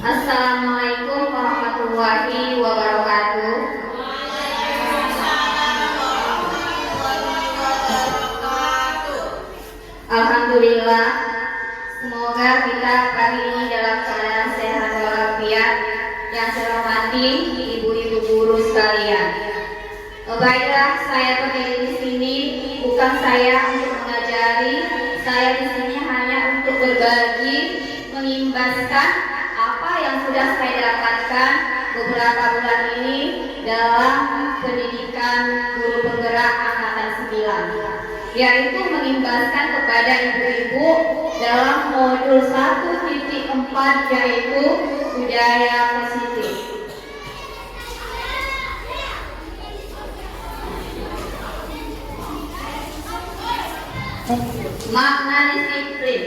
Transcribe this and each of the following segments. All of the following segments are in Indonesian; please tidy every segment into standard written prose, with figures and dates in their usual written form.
Assalamualaikum warahmatullahi wabarakatuh. Alhamdulillah, semoga kita pagi ini dalam keadaan sehat walafiat. Yang saya hormati ibu-ibu guru sekalian. Baiklah, saya berdiri di sini bukan saya untuk mengajari, saya di sini hanya untuk berbagi, mengimbaskan apa yang sudah saya dapatkan beberapa bulan ini dalam pendidikan guru penggerak angkatan 9, yaitu mengimbaskan kepada ibu-ibu dalam modul 1.4 yaitu budaya positif. Makna disiplin.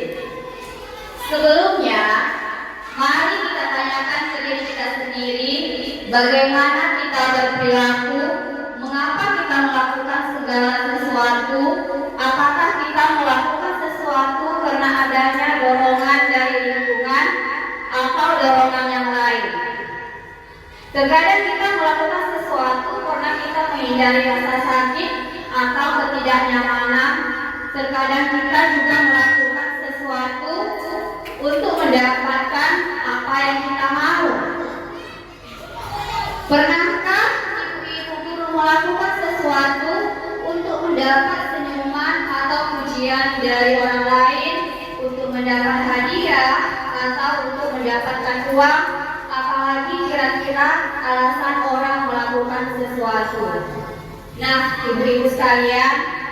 Sebelumnya, mari kita tanyakan ke diri kita sendiri, bagaimana kita berperilaku, mengapa kita melakukan segala sesuatu, apakah kita melakukan sesuatu karena adanya dorongan dari lingkungan atau dorongan yang lain. Terkadang kita melakukan sesuatu karena kita menghindari rasa sakit atau ketidaknyamanan. Terkadang kita juga melakukan sesuatu untuk mendapatkan apa yang kita mau. Pernahkah ibu-ibu guru melakukan sesuatu untuk mendapat senyuman atau pujian dari orang lain, untuk mendapat hadiah atau untuk mendapatkan uang? Apalagi kira-kira alasan orang melakukan sesuatu. Nah, ibu-ibu sekalian,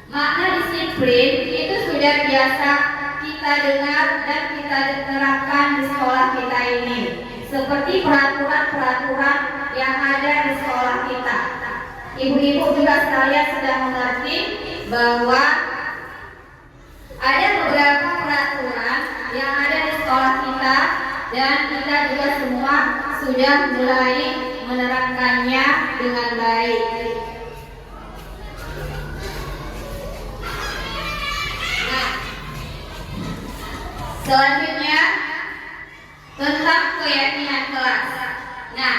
makna disiplin itu sudah biasa kita dengar dan kita terapkan di sekolah kita ini, seperti peraturan-peraturan yang ada di sekolah kita. Ibu-ibu juga sekalian sudah mengerti bahwa ada beberapa peraturan yang ada di sekolah kita dan kita juga semua sudah mulai menerapkannya dengan baik. Selanjutnya tentang keyakinan kelas. Nah,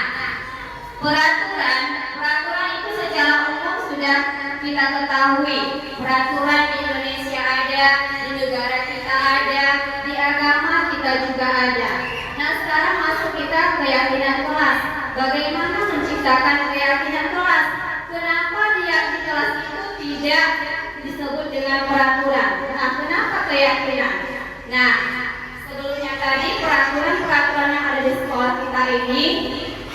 peraturan itu secara umum sudah kita ketahui. Peraturan di Indonesia ada, di negara kita ada, di agama kita juga ada. Nah, sekarang masuk kita keyakinan kelas. Bagaimana menciptakan keyakinan kelas? Kenapa di kelas itu tidak disebut dengan peraturan? Nah, kenapa keyakinan? Nah, sebelumnya tadi peraturan-peraturan yang ada di sekolah kita ini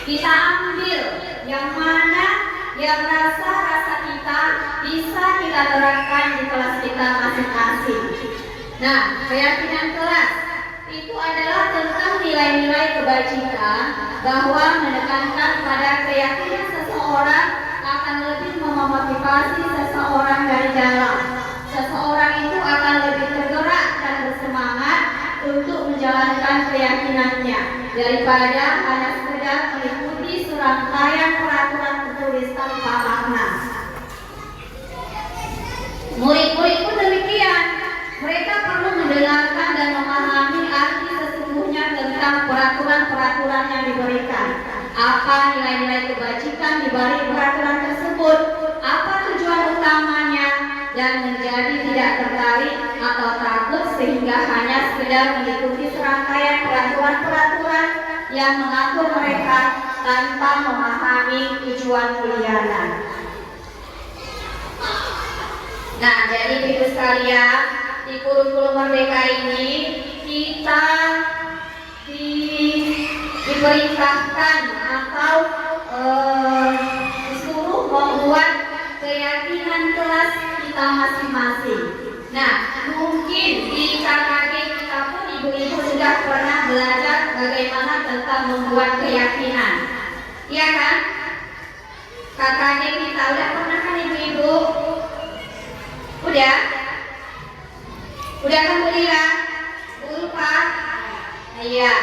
kita ambil yang mana yang rasa kita bisa kita terapkan di kelas kita masing-masing. Nah, keyakinan kelas itu adalah tentang nilai-nilai kebajikan, bahwa menekankan pada keyakinan seseorang akan lebih memotivasi seseorang dari dalam. Seseorang itu akan lebih tergerak dan bersemangat untuk menjalankan keyakinannya daripada hanya sekedar mengikuti serangkaian peraturan tertulis tanpa makna. Murid-murid pun demikian. Mereka perlu mendengarkan dan memahami arti sesungguhnya tentang peraturan-peraturan yang diberikan. Apa nilai-nilai kebajikan di balik peraturan tersebut? Apa tujuan utamanya? Dan menjadi tidak tertarik atau takut sehingga hanya sekedar mengikuti serangkaian peraturan-peraturan yang mengatur mereka tanpa memahami tujuan kuliahnya. Nah, jadi ibu sekalian, di kurikulum Merdeka ini kita diperintahkan atau disuruh membuat keyakinan kelas kita masing-masing. Nah, mungkin di KKG kita pun ibu-ibu sudah pernah belajar bagaimana tentang membuat keyakinan, iya kan? KKG kita udah pernah kan ibu-ibu? Udah kan Bu Lila? Bu lupa? Iya.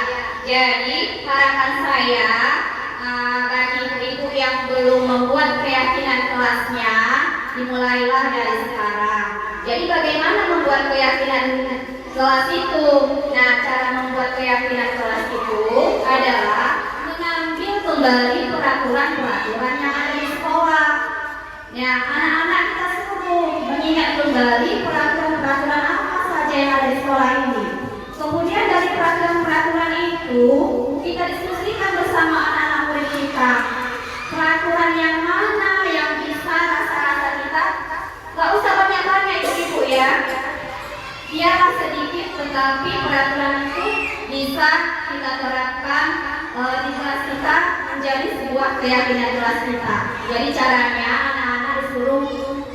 Jadi harapan saya bagi ibu-ibu yang belum membuat keyakinan kelasnya, dimulailah dari sekarang. Jadi bagaimana membuat keyakinan kelas itu? Nah, cara membuat keyakinan kelas itu Nah, anak-anak kita suruh mengingat kembali peraturan-peraturan apa saja yang ada di sekolah ini. Kemudian dari peraturan-peraturan itu kita diskusikan bersama anak-anak murid kita. Peraturan yang mana yang bisa rasa-rasa kita gak usah banyak-banyak ibu ya. Biarlah sedikit tetapi peraturan itu bisa kita terapkan di kelas kita menjadi sebuah keyakinan kelas kita. Jadi caranya anak-anak disuruh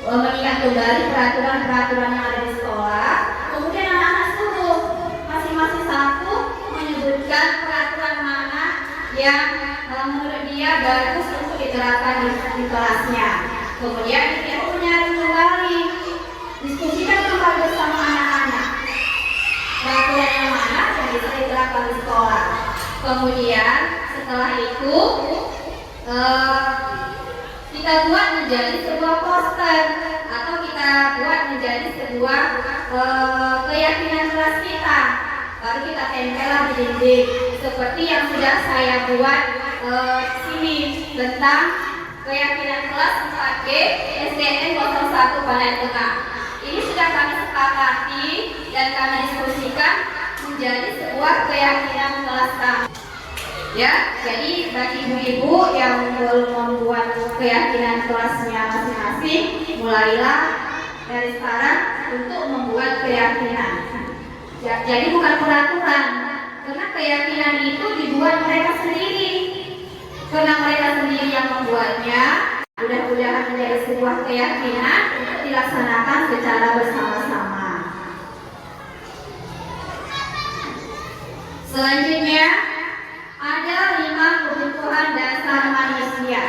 mengingat kembali peraturan-peraturan yang ada di sekolah. Kemudian anak-anak suruh masing-masing satu menyebutkan peraturan mana yang menurut dia bagus untuk diterapkan di kelasnya. Kemudian ibu menyaring kembali, diskusikan kembali bersama anak-anak peraturan yang mana yang bisa diterapkan di sekolah. Kemudian setelah itu kita buat menjadi sebuah poster atau kita buat menjadi sebuah keyakinan kelas kita. Lalu kita tempellah di dinding seperti yang sudah saya buat sini tentang keyakinan kelas 4G SDN 01 Panai Tengah. Ini sudah kami sepakati dan kami diskusikan menjadi sebuah keyakinan kelas kami. Ya, jadi bagi ibu-ibu yang belum membuat keyakinan kelasnya masing-masing, mulailah dari sekarang untuk membuat keyakinan. Ya, jadi bukan peraturan, karena keyakinan itu dibuat mereka sendiri. Karena mereka sendiri yang membuatnya, mudah-mudahan menjadi sebuah keyakinan untuk dilaksanakan secara bersama-sama. Selanjutnya, ada 5 kebutuhan dasar manusia.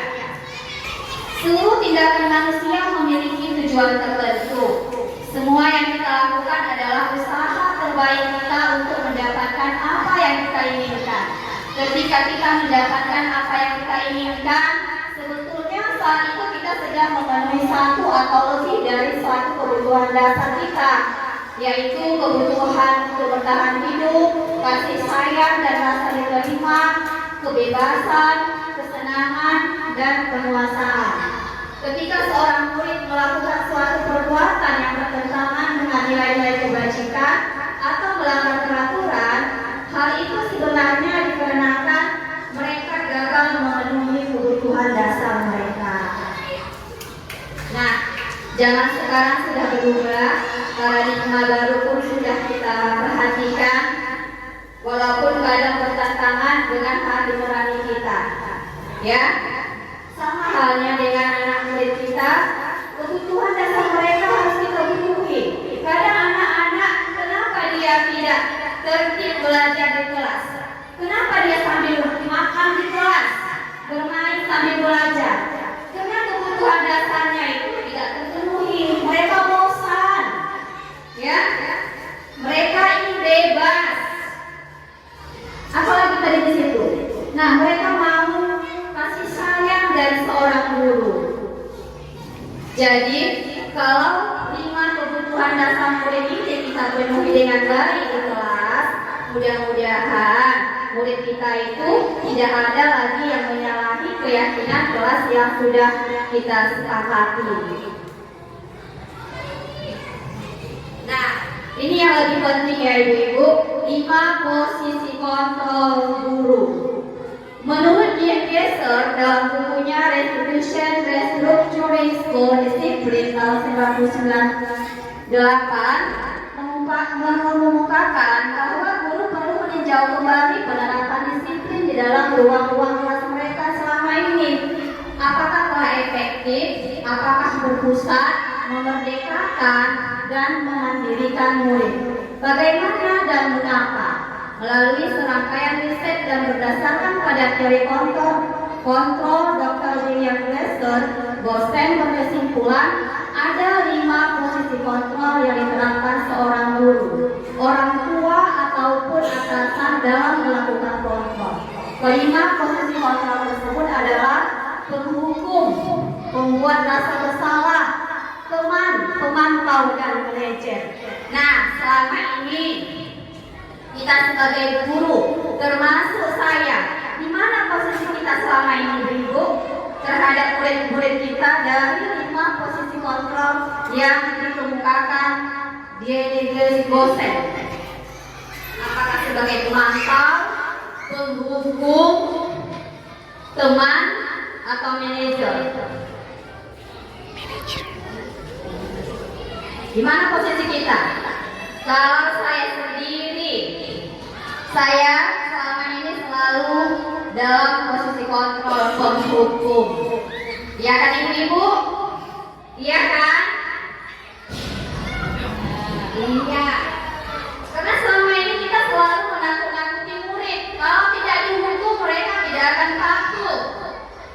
Seluruh tindakan manusia memiliki tujuan tertentu. Semua yang kita lakukan adalah usaha terbaik kita untuk mendapatkan apa yang kita inginkan. Ketika kita mendapatkan apa yang kita inginkan, sebetulnya saat itu kita sedang memenuhi satu atau lebih dari suatu kebutuhan dasar kita, yaitu kebutuhan untuk bertahan hidup, kasih sayang dan rasa diterima, kebebasan, kesenangan, dan penguasaan. Ketika seorang murid melakukan suatu perbuatan yang bertentangan dengan nilai-nilai kebajikan atau melanggar peraturan, hal itu sebenarnya dikarenakan mereka gagal memenuhi kebutuhan dasar mereka. Nah, zaman sekarang sudah berubah, paradigma baru pun sudah kita perhatikan, walaupun kadang bertentangan dengan hati nurani kita. Ya, sama halnya dengan anak murid kita, kebutuhan dasar mereka harus kita penuhi. Kadang anak-anak, kenapa dia tidak tertib belajar di kelas? Kenapa dia sambil makan di kelas, bermain sambil belajar? Karena kebutuhan dasarnya itu tidak terpenuhi. Mereka bosan, ya. Mereka ingin bebas. Apalagi tadi di situ. Nah, mereka mau kasih sayang dari seorang guru. Jadi, kalau 5 kebutuhan dasar murid ini kita penuhi dengan baik di kelas, mudah-mudahan murid kita itu tidak ada lagi yang menyalahi keyakinan kelas yang sudah kita sepakati. Nah, ini yang lebih penting ya ibu-ibu, 5 posisi kontrol guru. Menurut Ian Gesser dalam bukunya Restitution Restructuring School Discipline tahun 1998 mengemukakan bahwa guru perlu meninjau kembali penerapan disiplin di dalam ruang-ruang kelas mereka selama ini. Apakah telah efektif, apakah berpusat, memerdekakan, dan memandirikan murid? Bagaimana dan mengapa? Melalui serangkaian riset dan berdasarkan pada teori kontrol Dr. William Glasser, dosen berkesimpulan ada 5 posisi kontrol yang diterapkan seorang guru, orang tua ataupun atasan dalam melakukan kontrol. Kelima posisi kontrol tersebut adalah penghukum, pembuat rasa bersalah, teman, pemantau, dan manajer. Nah, selama ini kita sebagai guru, termasuk saya, di mana posisi kita selama ini ibu terhadap murid-murid kita dari 5 kontrol yang dikemukakan Dienis Gosen. Apakah sebagai pemantau, penghukum, teman, atau manajer? Di mana posisi kita? Kalau saya sendiri, saya selama ini selalu dalam posisi kontrol penghukum. Iya kan ibu-ibu? Iya kan? Iya. Karena selama ini kita selalu menakut-nakuti murid. Kalau tidak dihukum mereka tidak akan takut.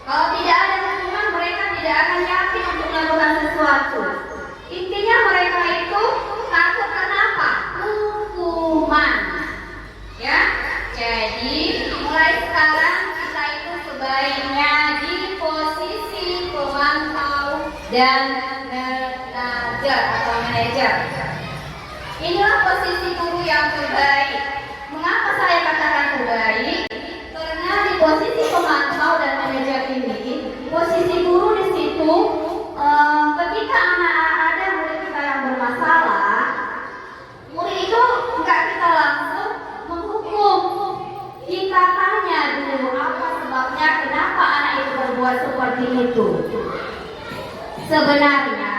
Kalau tidak ada hukuman mereka tidak akan yakin untuk melakukan sesuatu. Intinya mereka itu takut kenapa? Hukuman. Ya. Jadi mulai sekarang kita itu sebaiknya di posisi pemantau dan manajer atau manajer. Inilah posisi guru yang terbaik. Mengapa saya katakan terbaik? Karena di posisi pemantau dan manajer ini, posisi guru di situ, ketika ada murid kita yang bermasalah, murid itu enggak kita langsung menghukum. Kita tanya dulu apa sebabnya, kenapa anak itu berbuat seperti itu. Sebenarnya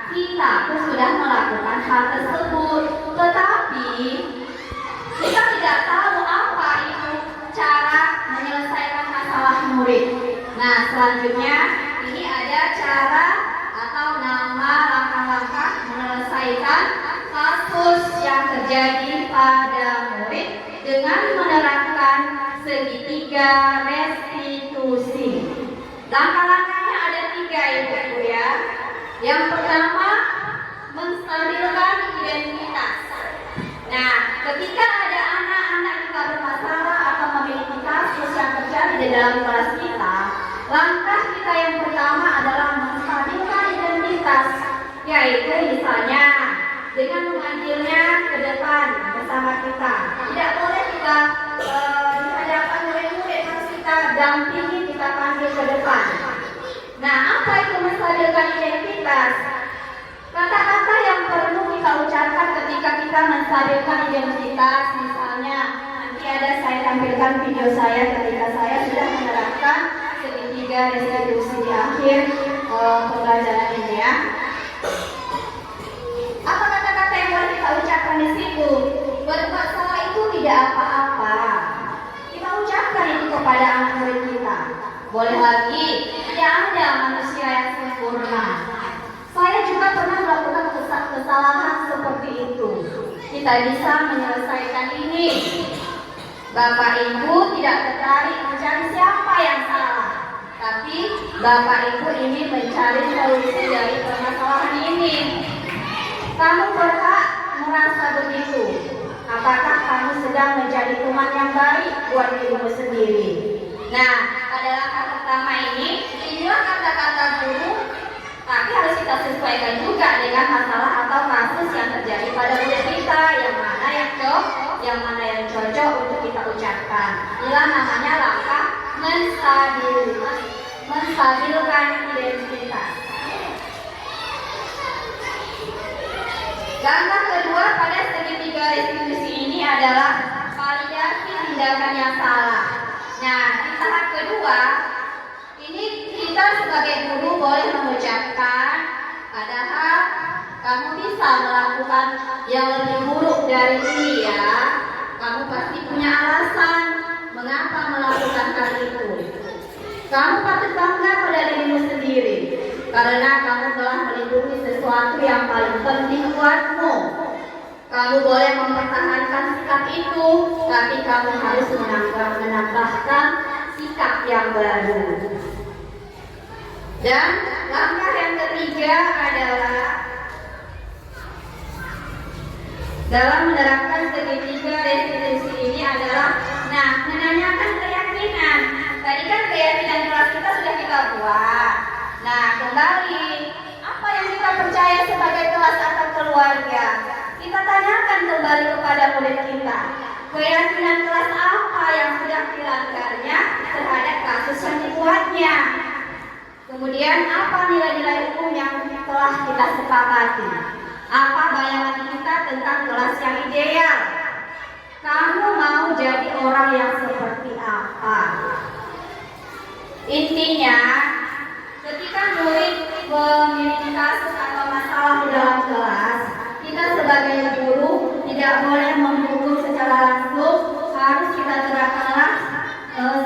kita pun sudah melakukan hal tersebut, tetapi kita tidak tahu apa itu cara menyelesaikan masalah murid. Nah, selanjutnya ini ada cara atau nama langkah-langkah menyelesaikan kasus yang terjadi pada murid dengan menerapkan segitiga restitusi. Langkah-langkahnya ada 3 ibu ya. Yang pertama, menstabilkan identitas. Nah, ketika ada anak-anak kita bermasalah atau memiliki kasus yang terjadi di dalam kelas kita, langkah kita yang pertama adalah menstabilkan identitas, yaitu misalnya dengan memanggilnya ke depan bersama kita. Tidak boleh kita di hadapan murid-murid, harus kita dampingi, kita panggil ke depan. Nah, apa itu menstabilkan identitas? Kata-kata yang perlu kita ucapkan ketika kita menstabilkan identitas, misalnya nanti saya tampilkan video saya ketika saya sudah menerapkan segitiga restitusi di akhir pembelajaran ini ya. Apa kata-kata yang boleh kita ucapkan di situ? Berbuat salah itu tidak apa-apa. Kita ucapkan itu kepada anak murid kita. Boleh lagi, tidak ada manusia yang sempurna. Saya juga pernah melakukan kesalahan seperti itu. Kita bisa menyelesaikan ini. Bapak Ibu tidak tertarik mencari siapa yang salah, tapi Bapak Ibu ingin mencari solusi dari permasalahan ini. Kamu berhak merasa begitu. Apakah kamu sedang menjadi teman yang baik buat dirimu sendiri? Nah, pada langkah pertama inilah kata-kata guru, tapi harus kita sesuaikan juga dengan masalah atau kasus yang terjadi pada murid kita, yang mana yang cocok untuk kita ucapkan. Inilah namanya langkah menstabilkan identitas. Langkah kedua pada segitiga restitusi ini adalah validasi tindakan yang salah. Nah, di tahap kedua, ini kita sebagai guru boleh mengucapkan, padahal kamu bisa melakukan yang lebih buruk dari ini ya. Kamu pasti punya alasan mengapa melakukan hal itu. Kamu patut bangga pada dirimu sendiri, karena kamu telah melindungi sesuatu yang paling penting buatmu. Kamu boleh mempertahankan sikap itu, tapi kamu harus menambahkan sikap yang baru. Dan langkah yang ketiga adalah dalam menerapkan segitiga restitusi ini adalah menanyakan keyakinan. Tadi kan keyakinan kelas kita sudah kita buat. Nah, kembali apa yang kita percaya sebagai kelas atau keluarga, kita tanyakan kembali kepada murid kita. Keyakinan kelas apa yang sudah dilanggarnya terhadap kasus yang dibuatnya. Kemudian apa nilai-nilai umum yang telah kita sepakati? Apa bayangan kita tentang kelas yang ideal? Kamu mau jadi orang yang seperti apa? Intinya, ketika murid memiliki kasus atau masalah di dalam kelas, kita sebagai guru tidak boleh menghukum secara langsung, harus kita terapkanlah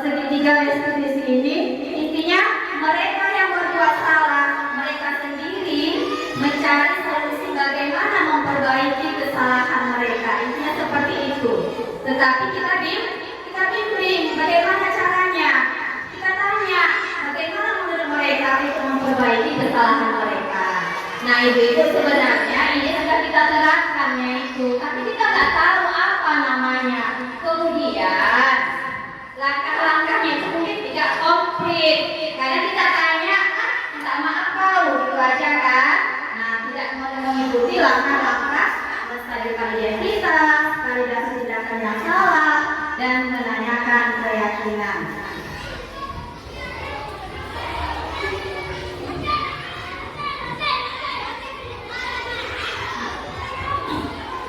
segitiga restitusi ini. Intinya, mereka yang berbuat salah, mereka sendiri mencari solusi bagaimana memperbaiki kesalahan mereka. Intinya seperti itu. Tetapi kita bimbing bagaimana caranya. Kita tanya bagaimana menurut mereka itu memperbaiki kesalahan mereka. Nah, itu sebenarnya ini sudah kita terapkannya itu, tapi kita nggak tahu apa namanya. Kemudian langkah-langkahnya itu mungkin tidak komplit karena kita tanya, minta maaf kau, gitu aja kan. Nah, tidak mengikuti langkah-langkah melestarikan identitas, validasi tindakan yang salah, dan menanyakan keyakinan.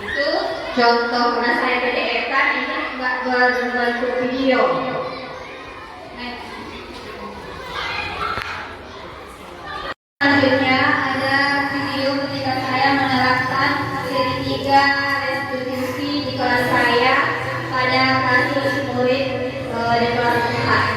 Itu contoh pernah saya PDF-kan, ini berbentuk video. Selanjutnya ada video ketika saya menerapkan segitiga restitusi di kelas saya pada kasus murid di kelas 4.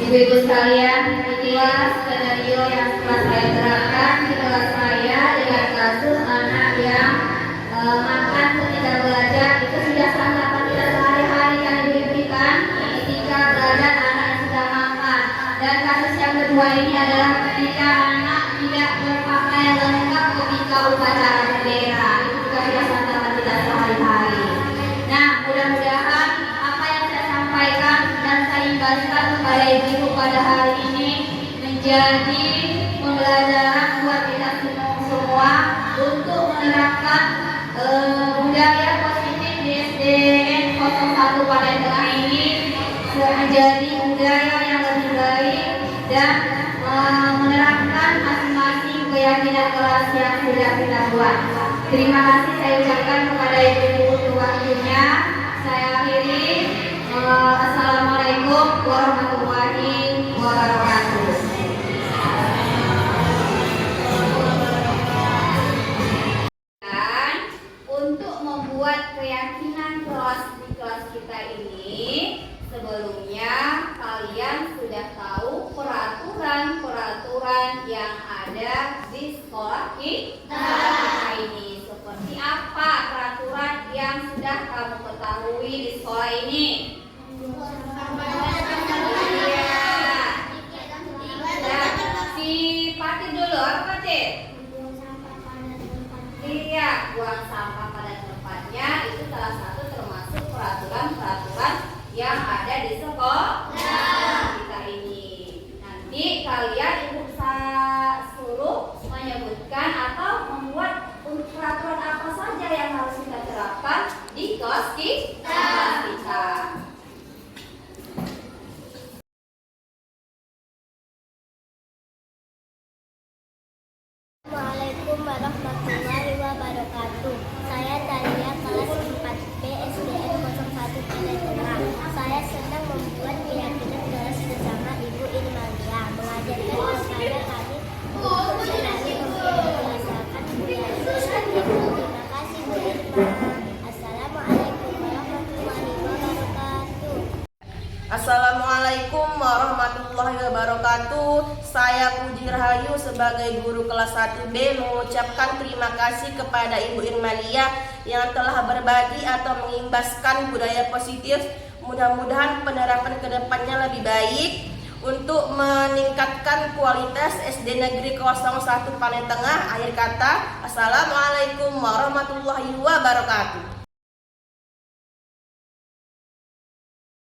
Ibu-ibu sekalian, inilah skenario yang telah saya terapkan di kelas saya dengan kasus anak yang makan ketika belajar. Itu sudah sangat tidak sehari-hari yang diberikan ketika belajar anak yang sedang makan. Dan kasus yang kedua ini adalah ketika anak tidak berpakaian lengkap ketika upacara bendera. Itu juga sudah sangat tidak sehari-hari. Nah, mudah-mudahan apa yang saya sampaikan dan saya imbaskan kepada ibu pada hari ini menjadi pembelajaran buat kita semua untuk menerapkan budaya positif di SDN 01 pada tengah ini menjadi budaya yang lebih baik dan menerapkan masing-masing keyakinan kelas yang sudah kita buat. Terima kasih saya ucapkan kepada ibu untuk waktunya. Saya akhiri. Assalamualaikum warahmatullahi wabarakatuh. Dan untuk membuat keyakinan kelas buang sampah pada tempatnya itu salah satu termasuk peraturan-peraturan yang ada di sekolah kita ini. Nanti kalian ibu suruh menyebutkan atau membuat peraturan apa saja yang harus kita terapkan di kelas kita. Assalamualaikum warahmatullahi wabarakatuh. Saya Dalia kelas 4B SDN 01 Tengah. Saya senang membuat keyakinan kelas bersama Ibu Irmalia, mengajarkan kepada kami untuk selalu membiasakan budaya Islam. Terima kasih Bu Irma. Assalamualaikum warahmatullahi wabarakatuh. Assalamualaikum warahmatullahi wabarakatuh. Saya Puji Rahayu sebagai guru kelas 1B mengucapkan terima kasih kepada Ibu Irmalia yang telah berbagi atau mengimbaskan budaya positif. Mudah-mudahan penerapan kedepannya lebih baik untuk meningkatkan kualitas SD Negeri 01 Panai Tengah. Akhir kata, Assalamualaikum warahmatullahi wabarakatuh.